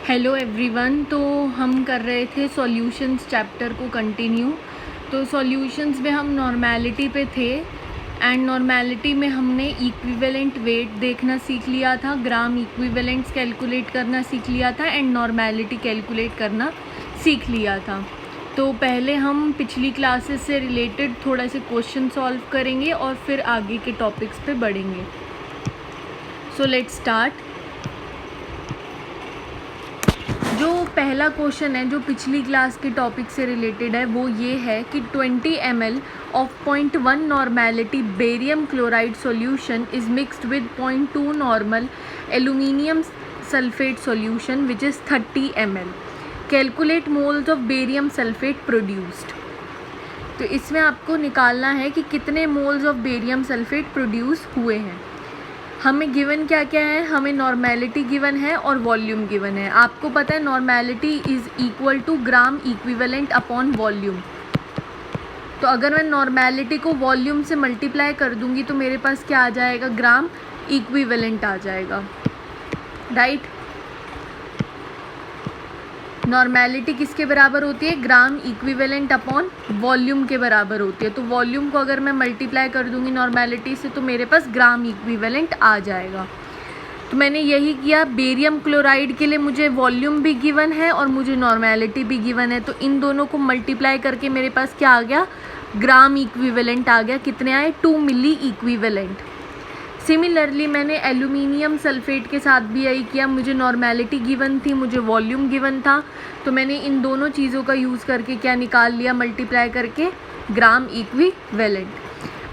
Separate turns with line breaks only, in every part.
Hello everyone. तो हम कर रहे थे सॉल्यूशंस चैप्टर को कंटिन्यू। तो सॉल्यूशंस में हम नॉर्मेलिटी पे थे एंड नॉर्मेलिटी में हमने इक्विवेलेंट वेट देखना सीख लिया था, ग्राम इक्विवेलेंट्स कैलकुलेट करना सीख लिया था एंड नॉर्मेलिटी कैलकुलेट करना सीख लिया था। तो पहले हम पिछली क्लासेस से रिलेटेड थोड़ा से क्वेश्चन सॉल्व करेंगे और फिर आगे के टॉपिक्स पे बढ़ेंगे। So let's start. जो पहला क्वेश्चन है जो पिछली क्लास के टॉपिक से रिलेटेड है वो ये है कि 20 ml of 0.1 normality barium chloride solution is mixed with 0.2 normal aluminium sulphate solution which is 30 ml। Calculate moles of barium sulphate produced. तो इसमें आपको निकालना है कि कितने moles of barium sulphate produce हुए हैं। हमें गिवन क्या क्या है, हमें नॉर्मेलिटी गिवन है और वॉल्यूम गिवन है। आपको पता है normality is equal to gram equivalent upon volume. तो अगर मैं नॉर्मेलिटी को वॉल्यूम से मल्टीप्लाई कर दूंगी तो मेरे पास क्या आ जाएगा, ग्राम इक्विवेलेंट आ जाएगा, राइट। नॉर्मेलिटी किसके बराबर होती है, ग्राम इक्विवेलेंट अपॉन वॉल्यूम के बराबर होती है। तो वॉल्यूम को अगर मैं मल्टीप्लाई कर दूंगी नॉर्मेलिटी से तो मेरे पास ग्राम इक्विवेलेंट आ जाएगा। तो मैंने यही किया। बेरियम क्लोराइड के लिए मुझे वॉल्यूम भी गिवन है और मुझे नॉर्मेलिटी भी गिवन है, तो इन दोनों को मल्टीप्लाई करके मेरे पास क्या आ गया, ग्राम इक्विवेलेंट आ गया। कितने आए, 2 मिली इक्विवेलेंट। सिमिलरली मैंने एल्यूमिनियम सल्फेट के साथ भी यही किया। मुझे नॉर्मेलिटी गिवन थी, मुझे वॉल्यूम गिवन था, तो मैंने इन दोनों चीज़ों का यूज़ करके क्या निकाल लिया, मल्टीप्लाई करके ग्राम इक्विवेलेंट।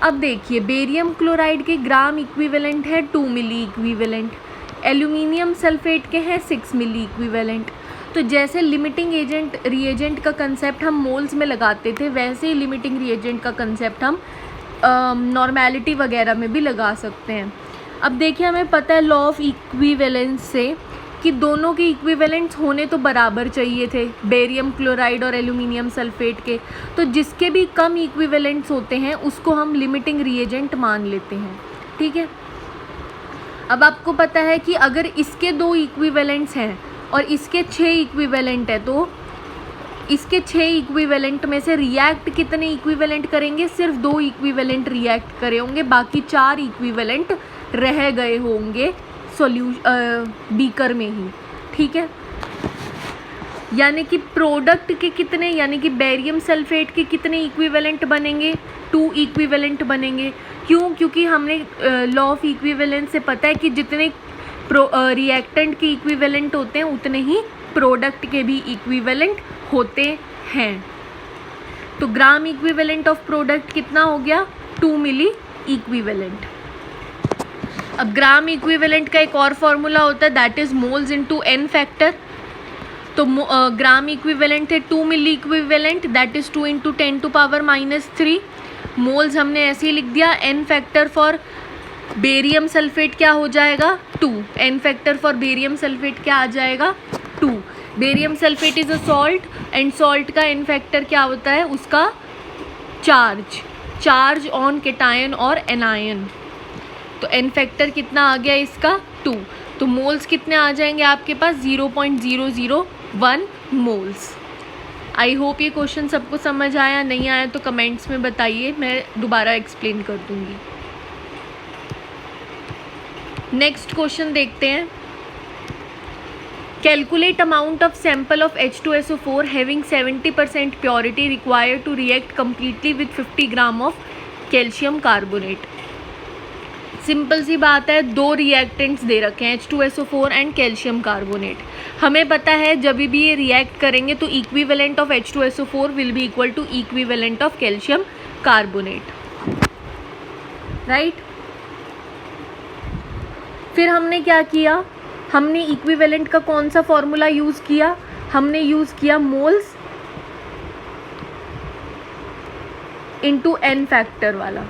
अब देखिए बेरियम क्लोराइड के ग्राम इक्विवेलेंट है 2 मिली इक्विवेलेंट, एल्यूमिनियम सल्फेट के हैं 6 मिली इक्विवेलेंट। तो जैसे लिमिटिंग एजेंट रिएजेंट का कंसेप्ट हम मोल्स में लगाते थे वैसे ही लिमिटिंग रिएजेंट का कंसेप्ट हम नॉर्मेलिटी वगैरह में भी लगा सकते हैं। अब देखिए हमें पता है लॉ ऑफ इक्विवेलेंस से कि दोनों के इक्विवेलेंट्स होने तो बराबर चाहिए थे, बेरियम क्लोराइड और एल्यूमिनियम सल्फेट के। तो जिसके भी कम इक्विवेलेंट्स होते हैं उसको हम लिमिटिंग रिएजेंट मान लेते हैं, ठीक है। अब आपको पता है कि अगर इसके 2 इक्विवेलेंट्स हैं और इसके 6 इक्विवेलेंट है तो इसके 6 इक्विवेलेंट में से रिएक्ट कितने इक्विवेलेंट करेंगे, सिर्फ 2 इक्विवेलेंट रिएक्ट करे होंगे, बाकी 4 इक्विवेलेंट रह गए होंगे बीकर में ही, ठीक है। यानी कि प्रोडक्ट के कितने, यानी कि बेरियम सल्फेट के कितने इक्विवेलेंट बनेंगे, 2 इक्विवेलेंट बनेंगे। क्यों, क्योंकि हमने लॉ ऑफ इक्विवेलेंस से पता है कि जितने रिएक्टेंट के इक्विवेलेंट होते हैं उतने ही प्रोडक्ट के भी इक्विवेलेंट होते हैं। तो ग्राम इक्विवेलेंट ऑफ प्रोडक्ट कितना हो गया, 2 मिली इक्विवेलेंट। अब ग्राम इक्विवेलेंट का एक और फॉर्मूला होता है that is moles into N factor. तो ग्राम इक्विवेलेंट थे 2 milliequivalent that is 2 into 10⁻³ moles हमने ऐसे ही लिख दिया। N factor for barium sulphate क्या हो जाएगा, 2। N factor for barium sulphate क्या आ जाएगा, 2। Barium sulphate is a salt and salt का एन फैक्टर क्या होता है, उसका चार्ज ऑन केटायन और एनायन। तो एन फैक्टर कितना आ गया इसका, 2। तो मोल्स कितने आ जाएंगे आपके पास, 0.001 मोल्स। आई होप ये क्वेश्चन सबको समझ आया, नहीं आया तो कमेंट्स में बताइए, मैं दोबारा एक्सप्लेन कर दूंगी। नेक्स्ट क्वेश्चन देखते हैं। Calculate amount of sample of H2SO4 having 70% purity required to react completely with 50 gram of calcium carbonate. Simple सी बात है, 2 रिएक्टेंट्स दे रखे हैं H2SO4 एंड कैल्शियम कार्बोनेट। हमें पता है जब भी ये रिएक्ट करेंगे तो equivalent of H2SO4 will be equal to equivalent of calcium carbonate, right. फिर हमने क्या किया, हमने इक्विवेलेंट का कौन सा फॉर्मूला यूज़ किया, हमने यूज़ किया मोल्स इनटू एन फैक्टर वाला।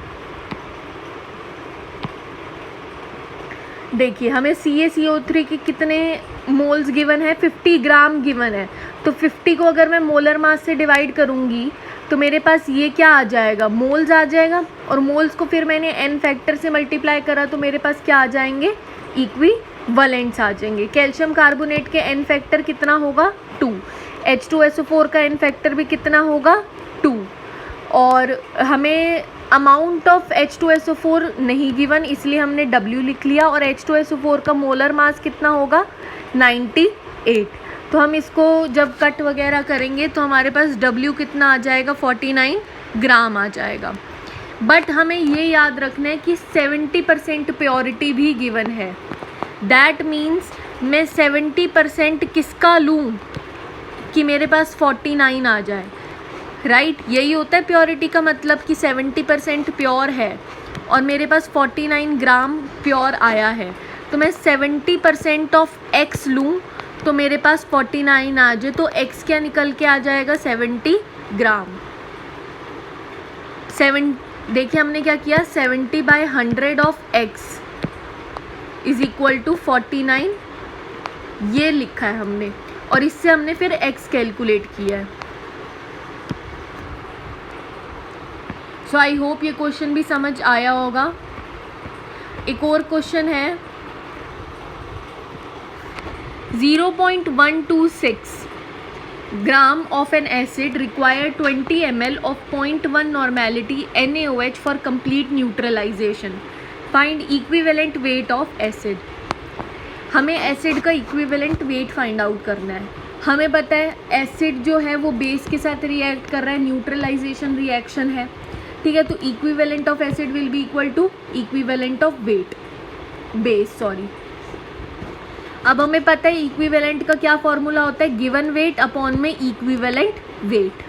देखिए हमें CaCO3 के कितने मोल्स गिवन है, 50 ग्राम गिवन है। तो 50 को अगर मैं मोलर मास से डिवाइड करूँगी तो मेरे पास ये क्या आ जाएगा, मोल्स आ जाएगा। और मोल्स को फिर मैंने एन फैक्टर से मल्टीप्लाई करा तो मेरे पास क्या आ जाएंगे, इक्वी वैलेंट्स आ जाएंगे। कैल्शियम कार्बोनेट के एन फैक्टर कितना होगा 2, H2SO4 का एन फैक्टर भी कितना होगा 2, और हमें अमाउंट ऑफ H2SO4 नहीं गिवन इसलिए हमने W लिख लिया, और H2SO4 का मोलर मास कितना होगा 98। तो हम इसको जब कट वगैरह करेंगे तो हमारे पास W कितना आ जाएगा 49 ग्राम आ जाएगा। बट हमें ये याद रखना है कि 70% प्योरिटी भी गिवन है। दैट मीन्स मैं 70% किसका लूँ कि मेरे पास 49 आ जाए, राइट यही होता है प्योरिटी का मतलब कि 70% प्योर है और मेरे पास 49 ग्राम प्योर आया है, तो मैं 70% ऑफ x लूँ तो मेरे पास 49 आ जाए, तो x क्या निकल के आ जाएगा 70 ग्राम। देखिए हमने क्या किया 70/100 of x is equal to 49 ये लिखा है हमने, और इससे हमने फिर x कैलकुलेट किया है। सो आई होप ये क्वेश्चन भी समझ आया होगा। एक और क्वेश्चन है 0.126 gram of an acid require 20 ml of 0.1 normality NaOH for complete neutralisation, find equivalent weight of acid. हमें एसिड का इक्विवेलेंट वेट फाइंड आउट करना है। हमें पता है एसिड जो है वो बेस के साथ रिएक्ट कर रहा है, न्यूट्रलाइजेशन रिएक्शन है, ठीक है। तो equivalent of acid will be equal to equivalent of weight base, sorry. अब हमें पता है इक्विवेलेंट का क्या फॉर्मूला होता है, गिवन वेट अपॉन में इक्विवेलेंट वेट,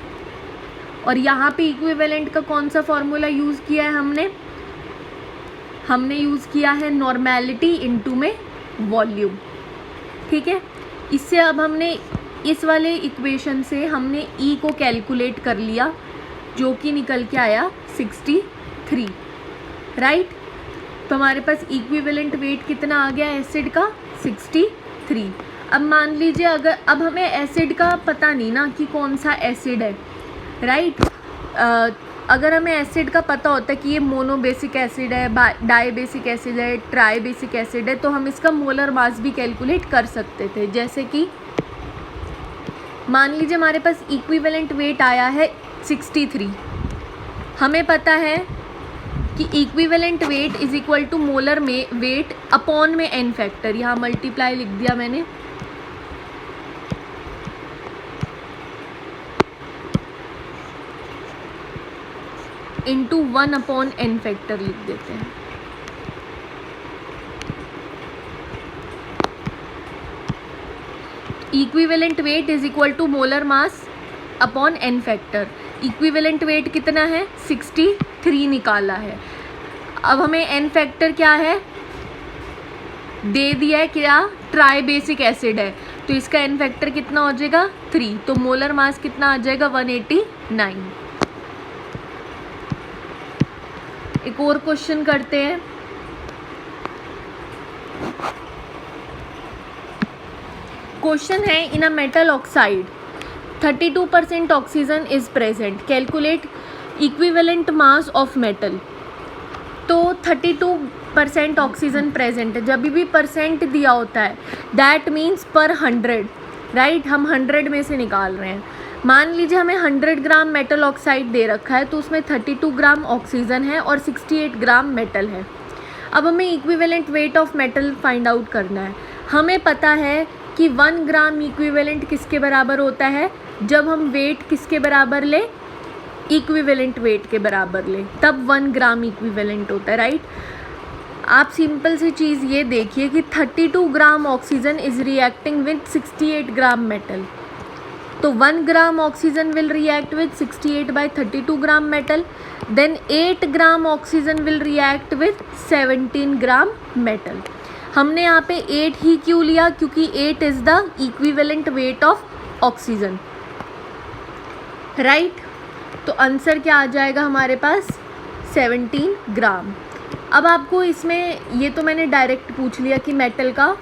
और यहाँ पे इक्विवेलेंट का कौन सा फॉर्मूला यूज़ किया है हमने यूज़ किया है नॉर्मेलिटी इनटू में वॉल्यूम, ठीक है। इससे अब हमने इस वाले इक्वेशन से हमने E को कैलकुलेट कर लिया जो कि निकल के आया 63, राइट। तो हमारे पास इक्विवेलेंट वेट कितना आ गया एसिड का 63। अब मान लीजिए अगर अब हमें एसिड का पता नहीं ना कि कौन सा एसिड है, राइट। अगर हमें एसिड का पता होता है कि ये मोनोबेसिक एसिड है, डाई बेसिक एसिड है, ट्राई बेसिक एसिड है, तो हम इसका मोलर मास भी कैलकुलेट कर सकते थे। जैसे कि मान लीजिए हमारे पास इक्विवेलेंट वेट आया है 63, हमें पता है कि equivalent weight is equal to molar में वेट अपॉन में एन फैक्टर, यहाँ मल्टीप्लाई लिख दिया मैंने, इंटू 1 अपॉन एन फैक्टर लिख देते हैं। Equivalent weight is equal to molar mass upon n factor. Equivalent weight कितना है 63 निकाला है। अब हमें एन फैक्टर क्या है दे दिया है, क्या ट्राई बेसिक एसिड है, तो इसका एन फैक्टर कितना हो जाएगा 3, तो मोलर मास कितना आ जाएगा 189। एक और क्वेश्चन करते हैं। क्वेश्चन है in a metal oxide 32% oxygen is present, calculate equivalent mass of metal. तो 32% ऑक्सीजन प्रेजेंट है, जब भी परसेंट दिया होता है दैट मीन्स पर 100, राइट। हम 100 में से निकाल रहे हैं। मान लीजिए हमें 100 ग्राम मेटल ऑक्साइड दे रखा है, तो उसमें 32 ग्राम ऑक्सीजन है और 68 ग्राम मेटल है। अब हमें equivalent weight of metal find out करना है। हमें पता है कि 1 ग्राम इक्विवेलेंट किसके बराबर होता है, जब हम वेट किसके बराबर ले इक्विवेलेंट वेट के बराबर ले, तब 1 ग्राम इक्विवेलेंट होता है, राइट। आप सिंपल सी चीज़ ये देखिए कि 32 gram oxygen is reacting with 68 gram metal, तो 1 gram oxygen will react with 68/32 gram metal, then 8 gram oxygen will react with 17 gram metal. हमने यहाँ पे 8 ही क्यों लिया, क्योंकि 8 is the equivalent weight of oxygen, right. तो आंसर क्या आ जाएगा हमारे पास 17 ग्राम। अब आपको इसमें ये तो मैंने डायरेक्ट पूछ लिया कि मेटल का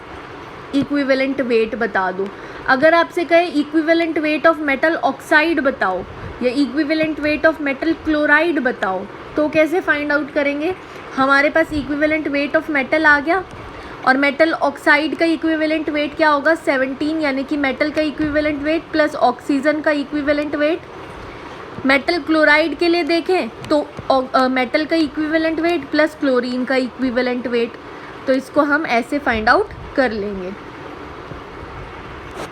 इक्विवेलेंट वेट बता दो। अगर आपसे कहे equivalent weight of metal oxide बताओ या equivalent weight of metal chloride बताओ, तो कैसे फाइंड आउट करेंगे। हमारे पास इक्विवेलेंट वेट ऑफ मेटल आ गया और मेटल ऑक्साइड का इक्विवेलेंट वेट क्या होगा 17, यानी कि मेटल का इक्विवेलेंट वेट प्लस ऑक्सीजन का इक्विवेलेंट वेट। मेटल क्लोराइड के लिए देखें तो मेटल का इक्विवेलेंट वेट प्लस क्लोरीन का इक्विवेलेंट वेट, तो इसको हम ऐसे फाइंड आउट कर लेंगे।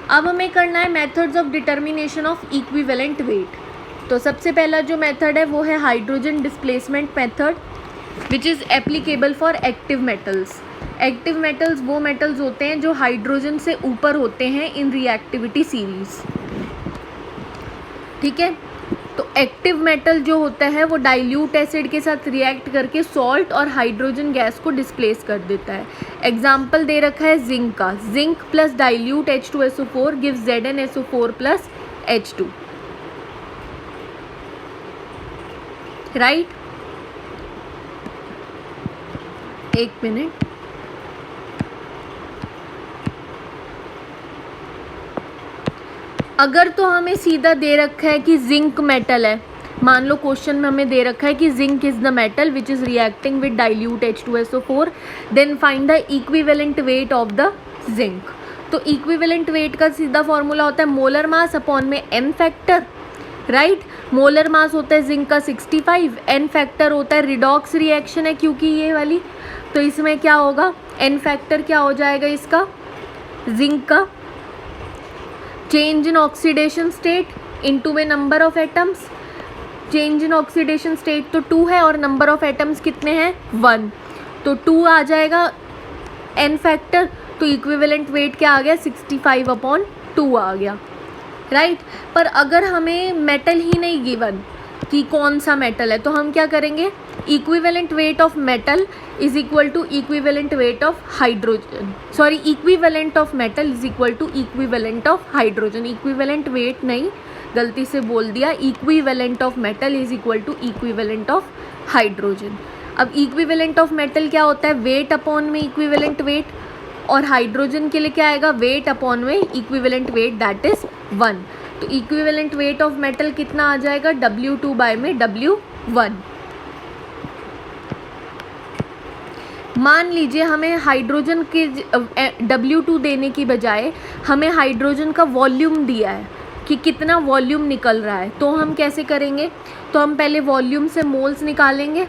अब हमें करना है methods of determination of equivalent weight. तो सबसे पहला जो मेथड है वो है hydrogen displacement method, which is applicable for active metals. Active metals वो मेटल्स होते हैं जो हाइड्रोजन से ऊपर होते हैं इन रिएक्टिविटी सीरीज, ठीक है। तो एक्टिव मेटल जो होता है वो डाइल्यूट एसिड के साथ रिएक्ट करके सॉल्ट और हाइड्रोजन गैस को डिस्प्लेस कर देता है। एग्जाम्पल दे रखा है जिंक का, zinc plus dilute H2SO4 gives ZnSO4 plus H2, right. एक मिनट, अगर तो हमें सीधा दे रखा है कि जिंक मेटल है, मान लो क्वेश्चन में हमें दे रखा है कि zinc is the metal which is reacting with dilute H2SO4, then find the equivalent weight of the zinc. तो इक्विवेलेंट वेट का सीधा फॉर्मूला होता है मोलर मास अपॉन में n factor, right. Molar mass होता है जिंक का 65, एन फैक्टर होता है रिडॉक्स रिएक्शन है क्योंकि ये वाली, तो इसमें क्या होगा एन फैक्टर क्या हो जाएगा इसका, जिंक का change in oxidation state into में number of atoms. Change in oxidation state तो 2 है और नंबर ऑफ एटम्स कितने हैं 1, तो 2 आ जाएगा एन फैक्टर, तो इक्विवेलेंट वेट क्या आ गया 65/2 आ गया, राइट। पर अगर हमें मेटल ही नहीं गिवन कि कौन सा मेटल है, तो हम क्या करेंगे, equivalent weight of metal is equal to equivalent weight of hydrogen, sorry equivalent of metal is equal to equivalent of hydrogen. Equivalent weight नहीं, गलती से बोल दिया, equivalent of metal is equal to equivalent of hydrogen. अब equivalent of metal क्या होता है, weight upon में इक्विवेलेंट वेट, और हाइड्रोजन के लिए क्या आएगा, वेट अपॉन में इक्विवेलेंट वेट दैट इज 1। तो इक्विवेलेंट वेट ऑफ मेटल कितना आ जाएगा, W2 बाय में W1। मान लीजिए हमें हाइड्रोजन के W2 देने की बजाय हमें हाइड्रोजन का वॉल्यूम दिया है कि कितना वॉल्यूम निकल रहा है, तो हम कैसे करेंगे, तो हम पहले वॉल्यूम से मोल्स निकालेंगे।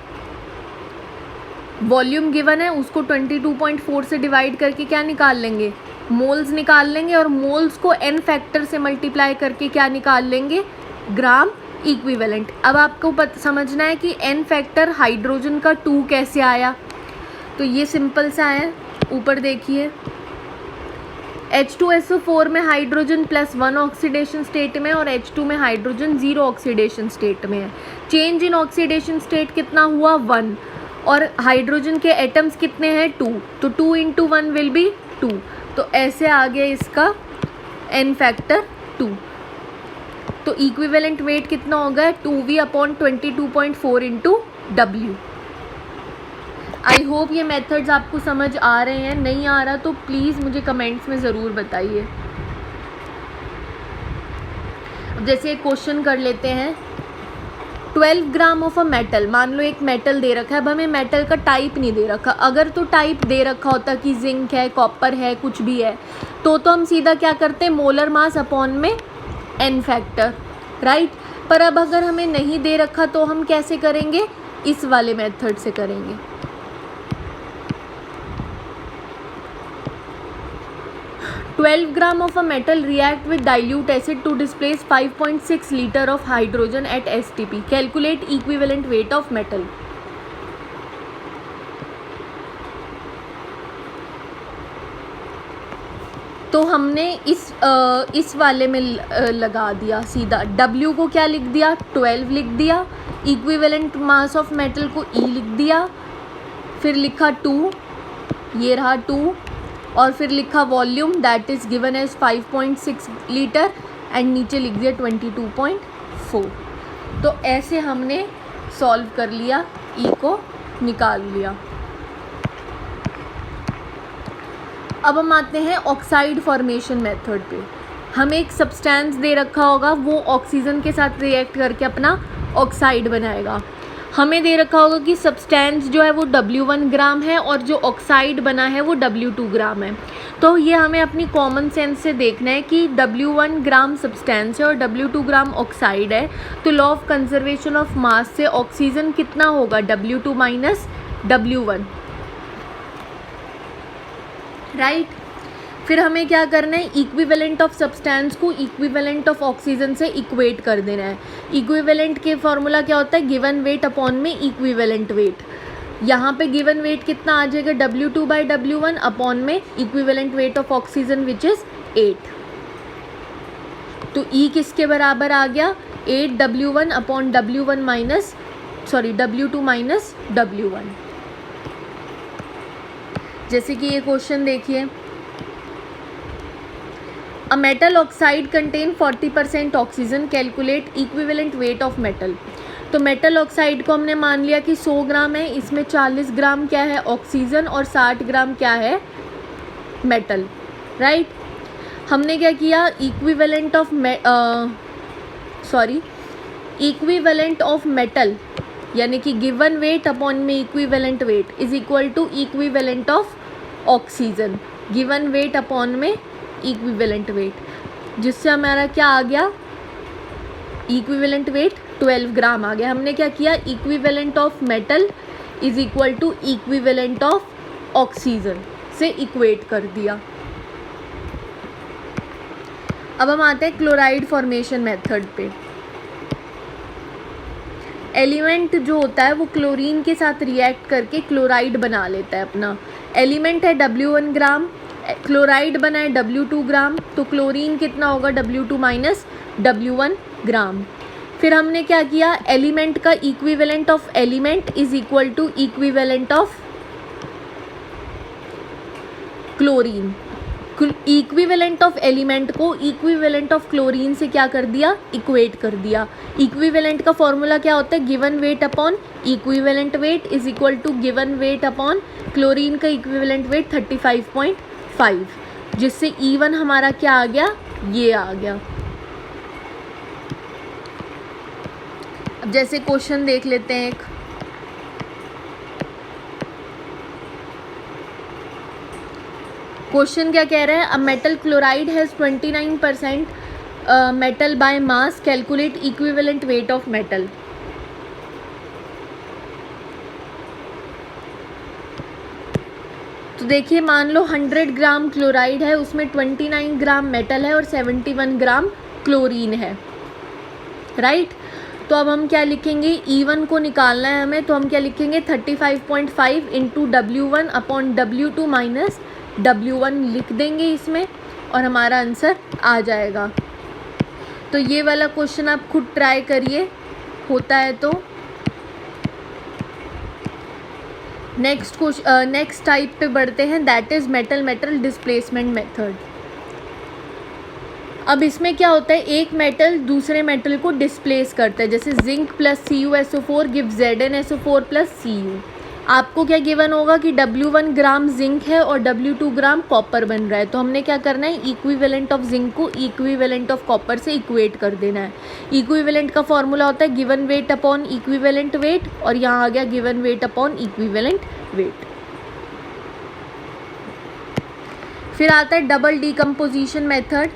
वॉल्यूम गिवन है उसको 22.4 से डिवाइड करके क्या निकाल लेंगे, मोल्स निकाल लेंगे, और मोल्स को एन फैक्टर से मल्टीप्लाई करके क्या निकाल लेंगे, ग्राम इक्विवेलेंट। अब आपको समझना है कि एन फैक्टर हाइड्रोजन का 2 कैसे आया, तो ये सिंपल सा है, ऊपर देखिए H2SO4 में हाइड्रोजन +1 ऑक्सीडेशन स्टेट में और H2 में हाइड्रोजन 0 ऑक्सीडेशन स्टेट में है। चेंज इन ऑक्सीडेशन स्टेट कितना हुआ 1, और हाइड्रोजन के एटम्स कितने हैं 2, तो 2 × 1 विल बी 2, तो ऐसे आ गया इसका एन फैक्टर 2। तो इक्विवेलेंट वेट कितना होगा 2V/22.4 × W। आई होप ये मेथड्स आपको समझ आ रहे हैं, नहीं आ रहा तो प्लीज़ मुझे कमेंट्स में ज़रूर बताइए। अब जैसे एक क्वेश्चन कर लेते हैं, 12 ग्राम ऑफ अ मेटल, मान लो एक मेटल दे रखा है, अब हमें मेटल का टाइप नहीं दे रखा, अगर तो टाइप दे रखा होता कि जिंक है, कॉपर है, कुछ भी है, तो हम सीधा क्या करते हैं, मोलर मास अपॉन में एन फैक्टर, राइट। पर अब अगर हमें नहीं दे रखा तो हम कैसे करेंगे, इस वाले मेथड से करेंगे। 12 gram of a metal react with dilute acid to displace 5.6 liter of hydrogen at STP. Calculate equivalent weight of metal. तो हमने इस वाले में लगा दिया सीधा, W को क्या लिख दिया 12 लिख दिया, इक्विवेलेंट मास ऑफ मेटल को E लिख दिया, फिर लिखा 2, ये रहा 2, और फिर लिखा volume that is given as 5.6 litre and नीचे लिख दिया 22.4। तो ऐसे हमने सॉल्व कर लिया, ई को निकाल लिया। अब हम आते हैं ऑक्साइड फॉर्मेशन मेथड पे। हमें एक सब्सटेंस दे रखा होगा, वो ऑक्सीजन के साथ रिएक्ट करके अपना ऑक्साइड बनाएगा। हमें दे रखा होगा कि सब्सटेंस जो है वो W1 ग्राम है और जो ऑक्साइड बना है वो W2 ग्राम है। तो ये हमें अपनी कॉमन सेंस से देखना है कि W1 ग्राम सब्सटेंस है और W2 ग्राम ऑक्साइड है, तो law of conservation of mass से ऑक्सीजन कितना होगा, W2 माइनस W1, राइट। फिर हमें क्या करना है, इक्विवेलेंट ऑफ सब्सटेंस को इक्विवेलेंट ऑफ ऑक्सीजन से इक्वेट कर देना है। इक्विवेलेंट के फॉर्मूला क्या होता है, गिवन वेट अपॉन में इक्विवेलेंट वेट। यहाँ पे गिवन वेट कितना आ जाएगा, W2 बाई W1 अपॉन में equivalent weight of oxygen which is 8। तो E किसके बराबर आ गया, 8 W1 upon W2 minus W1। जैसे कि ये क्वेश्चन देखिए, अ metal oxide contain 40% oxygen, calculate equivalent weight of metal. तो मेटल ऑक्साइड को हमने मान लिया कि 100 ग्राम है, इसमें 40 ग्राम क्या है ऑक्सीजन और 60 ग्राम क्या है मेटल, राइट। हमने क्या किया, इक्विवेलेंट ऑफ मेटल यानी कि गिवन वेट अपॉन में equivalent weight is equal to equivalent of oxygen, given weight upon में इक्विवेलेंट वेट, जिससे हमारा क्या आ गया, इक्विवेलेंट वेट 12 ग्राम आ गया। हमने क्या किया, equivalent of metal is equal to equivalent of oxygen से इक्वेट कर दिया। अब हम आते हैं क्लोराइड फॉर्मेशन मेथड पे। एलिमेंट जो होता है वो क्लोरीन के साथ रिएक्ट करके क्लोराइड बना लेता है अपना। एलिमेंट है W1 ग्राम, क्लोराइड बना है W2 ग्राम, तो क्लोरीन कितना होगा, W2 माइनस W1 ग्राम। फिर हमने क्या किया, एलिमेंट का equivalent of element is equal to equivalent of chlorine. Equivalent of element को इक्विवेलेंट ऑफ क्लोरीन से क्या कर दिया, इक्वेट कर दिया। इक्विवेलेंट का फॉर्मूला क्या होता है, given weight upon equivalent weight is equal to given weight upon chlorine का इक्विवेलेंट वेट 35.5, जिससे E1 हमारा क्या आ गया, ये आ गया। अब जैसे क्वेश्चन देख लेते हैं एक, क्वेश्चन क्या कह रहा है, a metal chloride has 29% metal by mass, calculate equivalent weight of metal. तो देखिए, मान लो 100 ग्राम क्लोराइड है, उसमें 29 ग्राम मेटल है और 71 ग्राम क्लोरीन है, राइट। तो अब हम क्या लिखेंगे, E1 को निकालना है हमें, तो हम क्या लिखेंगे, 35.5 into W1 upon W2 minus W1 लिख देंगे इसमें और हमारा आंसर आ जाएगा। तो ये वाला क्वेश्चन आप खुद ट्राई करिए, होता है तो। नेक्स्ट टाइप पे बढ़ते हैं, that is metal displacement method. अब इसमें क्या होता है, एक मेटल दूसरे मेटल को डिस्प्लेस करता है, जैसे zinc plus CuSO4 give ZnSO4 plus Cu। आपको क्या गिवन होगा कि W1 ग्राम जिंक है और W2 ग्राम कॉपर बन रहा है, तो हमने क्या करना है, इक्विवेलेंट ऑफ जिंक को इक्विवेलेंट ऑफ कॉपर से इक्वेट कर देना है। इक्विवेलेंट का फॉर्मूला होता है given weight upon equivalent weight, और यहाँ आ गया given weight upon equivalent wait. फिर आता है डबल डीकम्पोजिशन मेथड।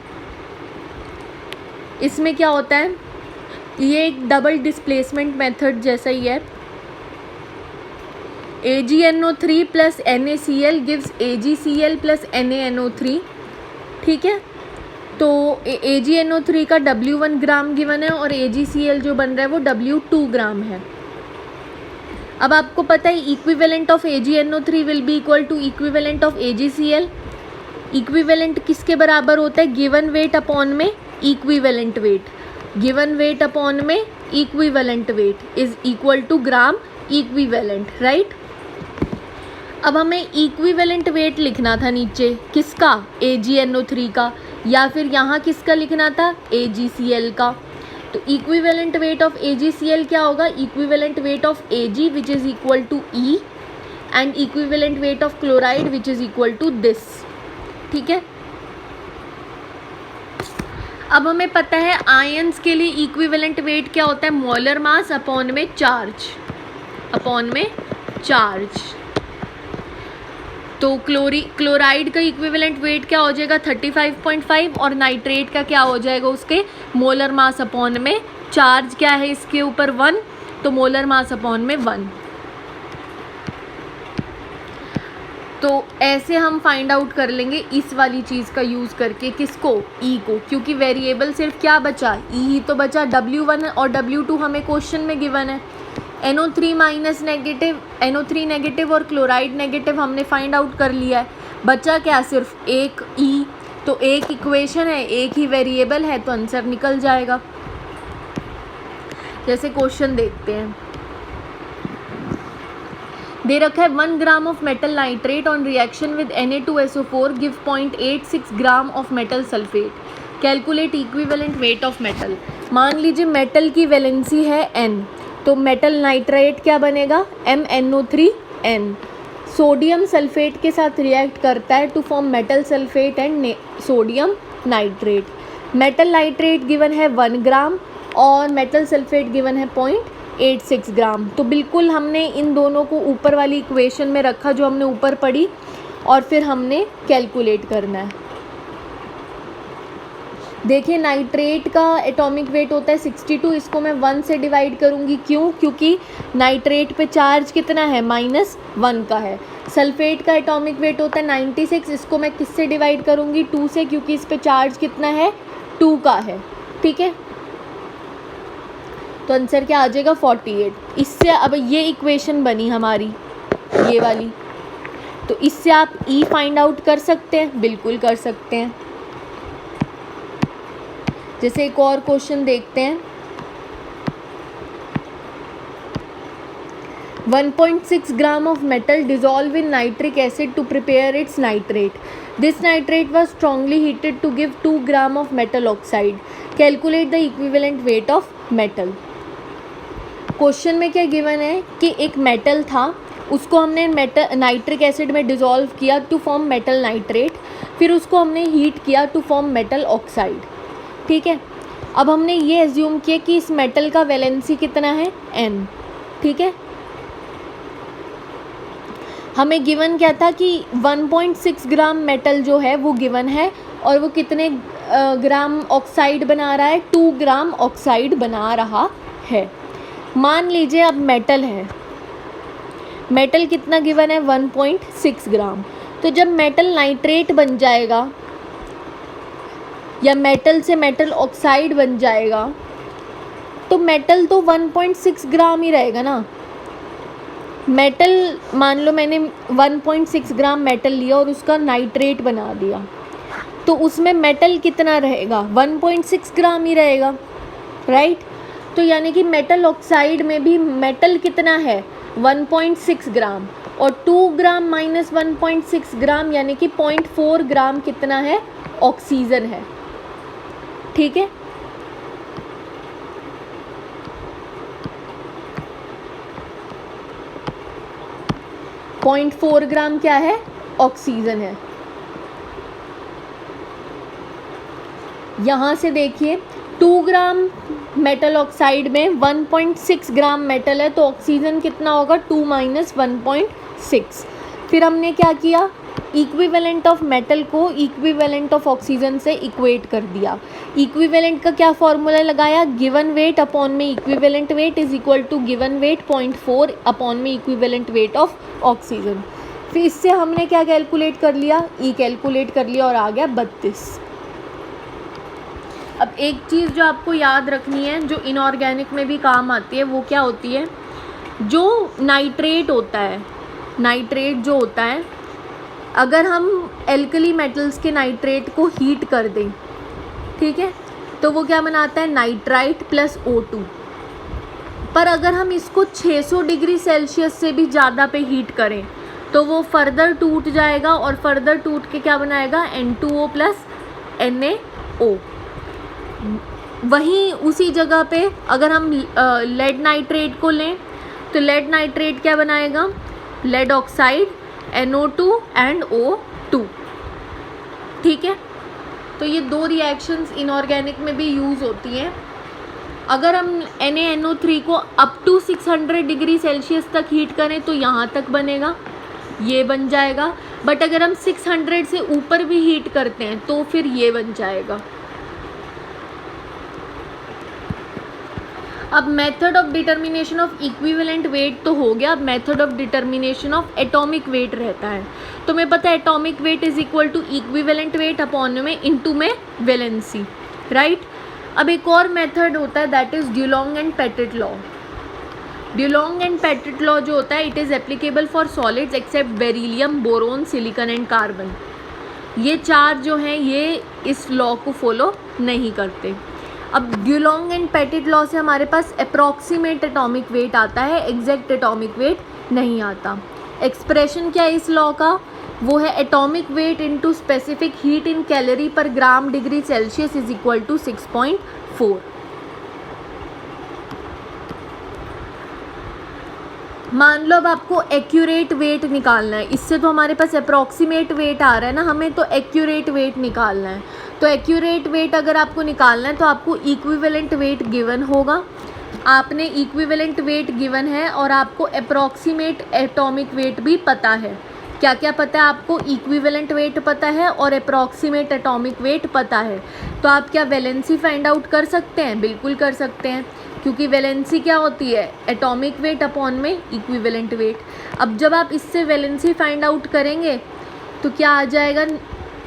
इसमें क्या होता है, ये एक डबल डिस्प्लेसमेंट मेथड जैसा ही है। AgNO3 plus NaCl gives AgCl plus NaNO3, ठीक है। तो AgNO3 का W1 ग्राम गिवन है और AgCl जो बन रहा है वो W2 ग्राम है। अब आपको पता है equivalent of AgNO3 will be equal to equivalent of AgCl। Equivalent किसके बराबर होता है, गिवन वेट अपॉन में equivalent weight, given weight upon में equivalent weight is equal to gram equivalent, right. अब हमें इक्विवेलेंट वेट लिखना था नीचे, किसका, AgNO3 का, या फिर यहाँ किसका लिखना था, AgCl का। तो इक्विवेलेंट वेट ऑफ AgCl क्या होगा, equivalent weight of Ag which is equal to E and equivalent weight of chloride which is equal to this, ठीक है। अब हमें पता है आयंस के लिए इक्विवेलेंट वेट क्या होता है, मोलर मास अपॉन में चार्ज, अपॉन में चार्ज। तो क्लोराइड का इक्विवेलेंट वेट क्या हो जाएगा 35.5 और नाइट्रेट का क्या हो जाएगा उसके मोलर मास अपॉन में चार्ज क्या है इसके ऊपर 1, तो मोलर मास अपॉन में 1। तो ऐसे हम फाइंड आउट कर लेंगे इस वाली चीज़ का यूज़ करके, किसको, ई को, क्योंकि वेरिएबल सिर्फ क्या बचा, ई ही तो बचा। W1 और W2 हमें क्वेश्चन में गिवन है। NO3 minus negative, NO3 negative और क्लोराइड नेगेटिव हमने फाइंड आउट कर लिया है। बचा क्या, सिर्फ एक ई। तो एक इक्वेशन है, एक ही वेरिएबल है, तो आंसर निकल जाएगा। जैसे क्वेश्चन देखते हैं, दे रखा है 1 ग्राम of metal nitrate on reaction with Na2SO4 give 0.86 gram of metal sulphate, calculate equivalent weight of metal. मान लीजिए मेटल की वैलेंसी है N, तो मेटल नाइट्रेट क्या बनेगा MnO3N। सोडियम सल्फेट के साथ रिएक्ट करता है to form metal sulphate and sodium nitrate. Metal nitrate given है 1 ग्राम और मेटल सल्फेट गिवन है 0.86 ग्राम। तो बिल्कुल हमने इन दोनों को ऊपर वाली इक्वेशन में रखा जो हमने ऊपर पढ़ी, और फिर हमने कैलकुलेट करना है। देखिए नाइट्रेट का एटॉमिक वेट होता है 62, इसको मैं 1 से डिवाइड करूँगी। क्यों, क्योंकि नाइट्रेट पे चार्ज कितना है -1 का है। सल्फेट का एटॉमिक वेट होता है 96, इसको मैं किससे डिवाइड करूँगी 2 से, क्योंकि इस पे चार्ज कितना है 2 का है। ठीक है, तो आंसर क्या आ जाएगा 48। इससे अब ये इक्वेशन बनी हमारी ये वाली, तो इससे आप ई फाइंड आउट कर सकते हैं, बिल्कुल कर सकते हैं। जैसे एक और क्वेश्चन देखते हैं, 1.6 gram of metal dissolve in nitric acid to prepare its nitrate. This nitrate was strongly heated to give 2 gram of metal oxide, calculate the equivalent weight of metal. Question में क्या गिवन है कि एक metal था, उसको हमने nitric acid में dissolve किया टू फॉर्म मेटल नाइट्रेट, फिर उसको हमने हीट किया टू फॉर्म मेटल ऑक्साइड। ठीक है, अब हमने ये एज्यूम किया कि इस मेटल का वैलेंसी कितना है N। ठीक है, हमें गिवन क्या था कि 1.6 ग्राम मेटल जो है वो गिवन है, और वो कितने ग्राम ऑक्साइड बना रहा है, 2 ग्राम ऑक्साइड बना रहा है। मान लीजिए अब मेटल है, मेटल कितना गिवन है 1.6 ग्राम। तो जब मेटल नाइट्रेट बन जाएगा या मेटल से मेटल ऑक्साइड बन जाएगा, तो मेटल तो 1.6 ग्राम ही रहेगा ना। मेटल मान लो मैंने 1.6 ग्राम मेटल लिया और उसका नाइट्रेट बना दिया, तो उसमें मेटल कितना रहेगा 1.6 ग्राम ही रहेगा, राइट। तो यानी कि मेटल ऑक्साइड में भी मेटल कितना है 1.6 ग्राम, और 2 ग्राम माइनस 1.6 ग्राम यानी कि 0.4 ग्राम कितना है ऑक्सीजन है। ठीक है, .4 ग्राम क्या है ऑक्सीजन है। यहाँ से देखिए 2 ग्राम मेटल ऑक्साइड में 1.6 ग्राम मेटल है, तो ऑक्सीजन कितना होगा 2 माइनस 1.6। फिर हमने क्या किया, इक्विवेलेंट ऑफ मेटल को इक्विवेलेंट ऑफ ऑक्सीजन से इक्वेट कर दिया। इक्विवेलेंट का क्या फॉर्मूला लगाया, गिवन वेट अपॉन में equivalent weight is equal to given weight 0.4 upon में इक्विवेलेंट वेट ऑफ ऑक्सीजन। फिर इससे हमने क्या कैलकुलेट कर लिया, ई कैलकुलेट कर लिया और आ गया 32। अब एक चीज़ जो आपको याद रखनी है, जो इनऑर्गेनिक में भी काम आती है, वो क्या होती है, जो नाइट्रेट होता है, नाइट्रेट जो होता है, अगर हम एल्कली मेटल्स के नाइट्रेट को हीट कर दें, ठीक है, तो वो क्या बनाता है नाइट्राइट प्लस O2। पर अगर हम इसको 600 डिग्री सेल्सियस से भी ज़्यादा पे हीट करें तो वो फर्दर टूट जाएगा, और फर्दर टूट के क्या बनाएगा N2O प्लस NaO। वहीं उसी जगह पे अगर हम लेड नाइट्रेट को लें तो लेड नाइट्रेट क्या बनाएगा, lead oxide NO2 and O2। ठीक है, तो ये दो रिएक्शंस इनऑर्गेनिक में भी यूज़ होती हैं। अगर हम NaNO3 को अप टू 600 डिग्री सेल्सियस तक हीट करें तो यहाँ तक बनेगा, ये बन जाएगा। बट अगर हम 600 से ऊपर भी हीट करते हैं तो फिर ये बन जाएगा। अब method of determination of equivalent weight तो हो गया, अब method of determination of atomic weight रहता है। तो मैं पता है atomic weight is equal to equivalent weight upon में इनटू में वैलेंसी, राइट। अब एक और मेथड होता है that is Dulong and Petit law. Dulong and Petit law जो होता है it is applicable for solids except beryllium, boron, silicon and carbon. ये चार जो हैं ये इस लॉ को फॉलो नहीं करते। अब ड्यूलोंग एंड पेटिट लॉ से हमारे पास अप्रॉक्सीमेट एटॉमिक वेट आता है, एग्जैक्ट एटॉमिक वेट नहीं आता। एक्सप्रेशन क्या है इस लॉ का, वो है atomic weight into specific heat in calorie per gram degree Celsius is equal to 6.4। मान लो अब आपको एक्यूरेट वेट निकालना है, इससे तो हमारे पास अप्रॉक्सीमेट वेट आ रहा है ना, हमें तो एक्यूरेट वेट निकालना है। तो एक्यूरेट वेट अगर आपको निकालना है तो आपको इक्विवेलेंट वेट गिवन होगा, आपने इक्विवेलेंट वेट गिवन है और आपको अप्रॉक्सीमेट एटॉमिक वेट भी पता है। क्या क्या पता है आपको, इक्विवेलेंट वेट पता है और अप्रॉक्सीमेट एटॉमिक वेट पता है। तो आप क्या वैलेंसी फाइंड आउट कर सकते हैं, बिल्कुल कर सकते हैं, क्योंकि वैलेंसी क्या होती है एटॉमिक वेट अपॉन में इक्विवेलेंट वेट। अब जब आप इससे वैलेंसी फाइंड आउट करेंगे तो क्या आ जाएगा,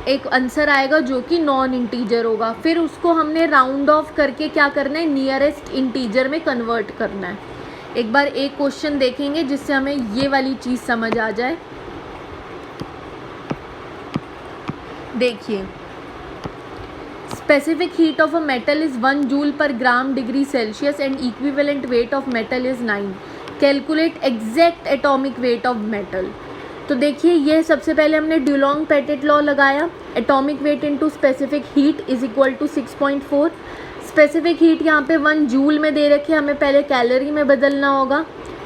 एक आंसर आएगा जो कि नॉन इंटीजर होगा। फिर उसको हमने राउंड ऑफ करके क्या करना है, नियरेस्ट इंटीजर में कन्वर्ट करना है। एक बार एक क्वेश्चन देखेंगे जिससे हमें ये वाली चीज़ समझ आ जाए। देखिए, specific heat of a metal is 1 joule per gram degree Celsius and equivalent weight of metal is 9. Calculate exact atomic weight of metal. तो देखिए ये सबसे पहले हमने ड्यूलोंग पेटिट लॉ लगाया, atomic weight into specific heat is equal to 6.4। Specific heat यहाँ पे 1 joule में दे रखी है, हमें पहले कैलोरी में बदलना होगा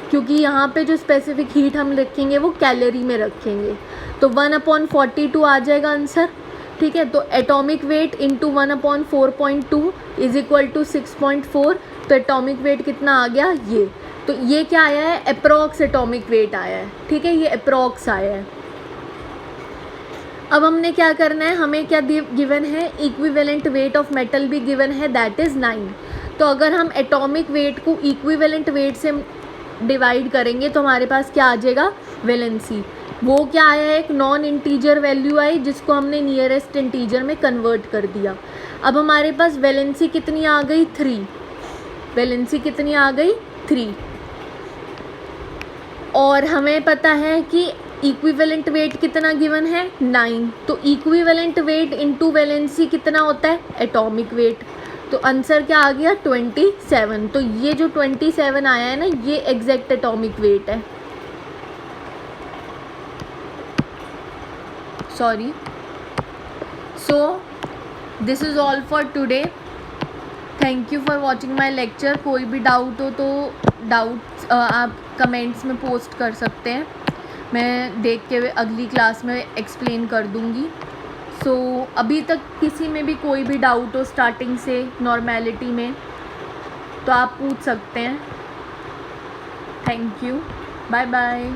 क्योंकि यहाँ पे जो स्पेसिफिक हीट हम रखेंगे वो कैलोरी में रखेंगे। तो 1/42 आ जाएगा आंसर, ठीक है। तो atomic weight into 1/4.2 is equal to 6.4। तो एटॉमिक वेट कितना आ गया ये, तो ये क्या आया है, अप्रॉक्स एटॉमिक वेट आया है, ठीक है, ये अप्रॉक्स आया है। अब हमने क्या करना है, हमें क्या गिवन है, इक्विवेलेंट वेट ऑफ मेटल भी गिवन है दैट इज़ 9। तो अगर हम एटॉमिक वेट को इक्विवेलेंट वेट से डिवाइड करेंगे तो हमारे पास क्या आ जाएगा, वैलेंसी। वो क्या आया है, एक नॉन इंटीजर वैल्यू आई जिसको हमने नियरेस्ट इंटीजर में कन्वर्ट कर दिया। अब हमारे पास वैलेंसी कितनी आ गई, 3। वैलेंसी कितनी आ गई, 3। और हमें पता है कि इक्विवेलेंट वेट कितना गिवन है, 9। तो इक्विवेलेंट वेट इनटू वैलेंसी कितना होता है, एटॉमिक वेट। तो आंसर क्या आ गया, 27। तो ये जो 27 आया है ना, ये एग्जैक्ट एटॉमिक वेट है। Sorry. So this is all for today. Thank you for watching my lecture. कोई भी डाउट हो तो डाउट्स आप कमेंट्स में पोस्ट कर सकते हैं, मैं देख के अगली क्लास में एक्सप्लेन कर दूँगी। सो अभी तक किसी में भी कोई भी डाउट हो स्टार्टिंग से नॉर्मेलिटी में तो आप पूछ सकते हैं। Thank you, bye bye.